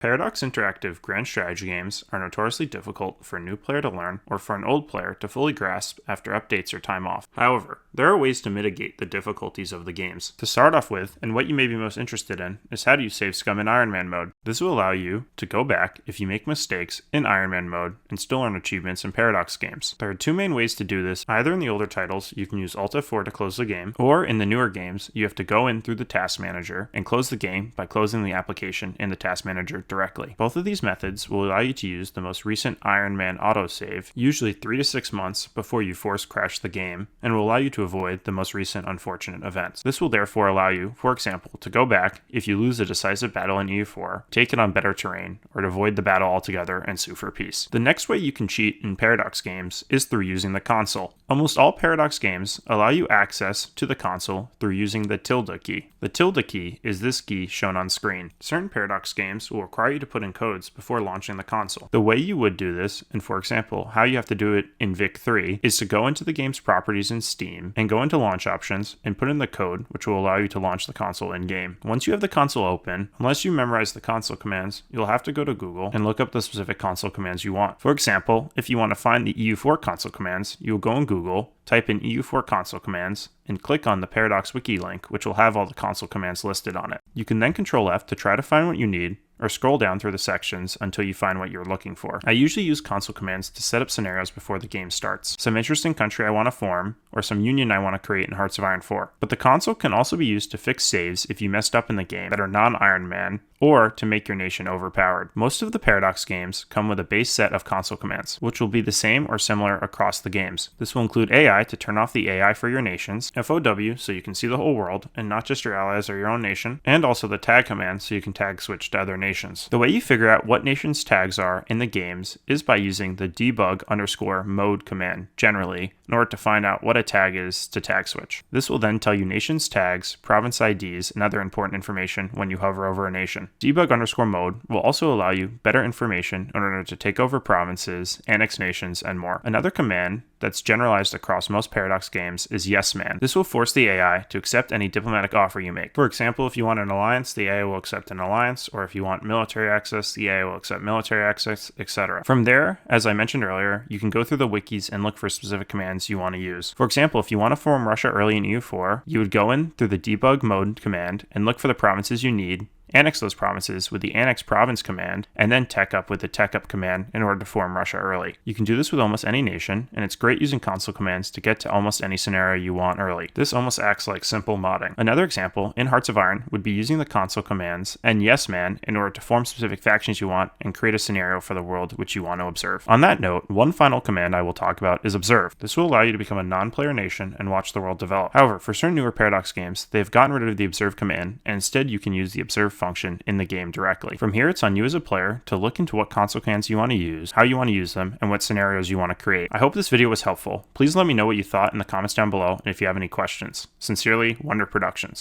Paradox Interactive grand strategy games are notoriously difficult for a new player to learn or for an old player to fully grasp after updates or time off. However, there are ways to mitigate the difficulties of the games. To start off with, and what you may be most interested in, is how do you save Scum in Ironman mode. This will allow you to go back if you make mistakes in Ironman mode and still earn achievements in Paradox games. There are two main ways to do this. Either in the older titles, you can use Alt F4 to close the game, or in the newer games, you have to go in through the task manager and close the game by closing the application in the task manager directly. Both of these methods will allow you to use the most recent Ironman autosave, usually 3 to 6 months before you force crash the game, and will allow you to avoid the most recent unfortunate events. This will therefore allow you, for example, to go back if you lose a decisive battle in EU4, take it on better terrain, or to avoid the battle altogether and sue for peace. The next way you can cheat in Paradox games is through using the console. Almost all Paradox games allow you access to the console through using the tilde key. The tilde key is this key shown on screen. Certain Paradox games will require you to put in codes before launching the console. The way you would do this, and for example, how you have to do it in Vic 3, is to go into the game's properties in Steam and go into launch options and put in the code which will allow you to launch the console in-game. Once you have the console open, unless you memorize the console commands, you'll have to go to Google and look up the specific console commands you want. For example, if you want to find the EU4 console commands, you'll go in Google, type in EU4 console commands, and click on the Paradox Wiki link, which will have all the console commands listed on it. You can then Control F to try to find what you need, or scroll down through the sections until you find what you're looking for. I usually use console commands to set up scenarios before the game starts. Some interesting country I want to form, or some union I want to create in Hearts of Iron 4. But the console can also be used to fix saves if you messed up in the game that are non-Iron Man, or to make your nation overpowered. Most of the Paradox games come with a base set of console commands, which will be the same or similar across the games. This will include AI to turn off the AI for your nations, FOW so you can see the whole world and not just your allies or your own nation, and also the tag command so you can tag switch to other nations. The way you figure out what nations' tags are in the games is by using the debug_mode command generally in order to find out what a tag is to tag switch. This will then tell you nations' tags, province IDs, and other important information when you hover over a nation. Debug_mode will also allow you better information in order to take over provinces, annex nations, and more. Another command that's generalized across most Paradox games is yes man. This will force the AI to accept any diplomatic offer you make. For example, if you want an alliance, the AI will accept an alliance, or if you want military access, the AI will accept military access, etc. From there, as I mentioned earlier, you can go through the wikis and look for specific commands you want to use. For example, if you want to form Russia early in EU4, you would go in through the debug mode command and look for the provinces you need, annex those provinces with the annex province command, and then tech up with the tech up command in order to form Russia early. You can do this with almost any nation, and it's great using console commands to get to almost any scenario you want early. This almost acts like simple modding. Another example in Hearts of Iron would be using the console commands and yes man in order to form specific factions you want and create a scenario for the world which you want to observe. On that note, one final command I will talk about is observe. This will allow you to become a non-player nation and watch the world develop. However, for certain newer Paradox games, they've gotten rid of the observe command, and instead you can use the observe function in the game directly. From here, it's on you as a player to look into what console commands you want to use, how you want to use them, and what scenarios you want to create. I hope this video was helpful. Please let me know what you thought in the comments down below and if you have any questions. Sincerely, Wonder Productions.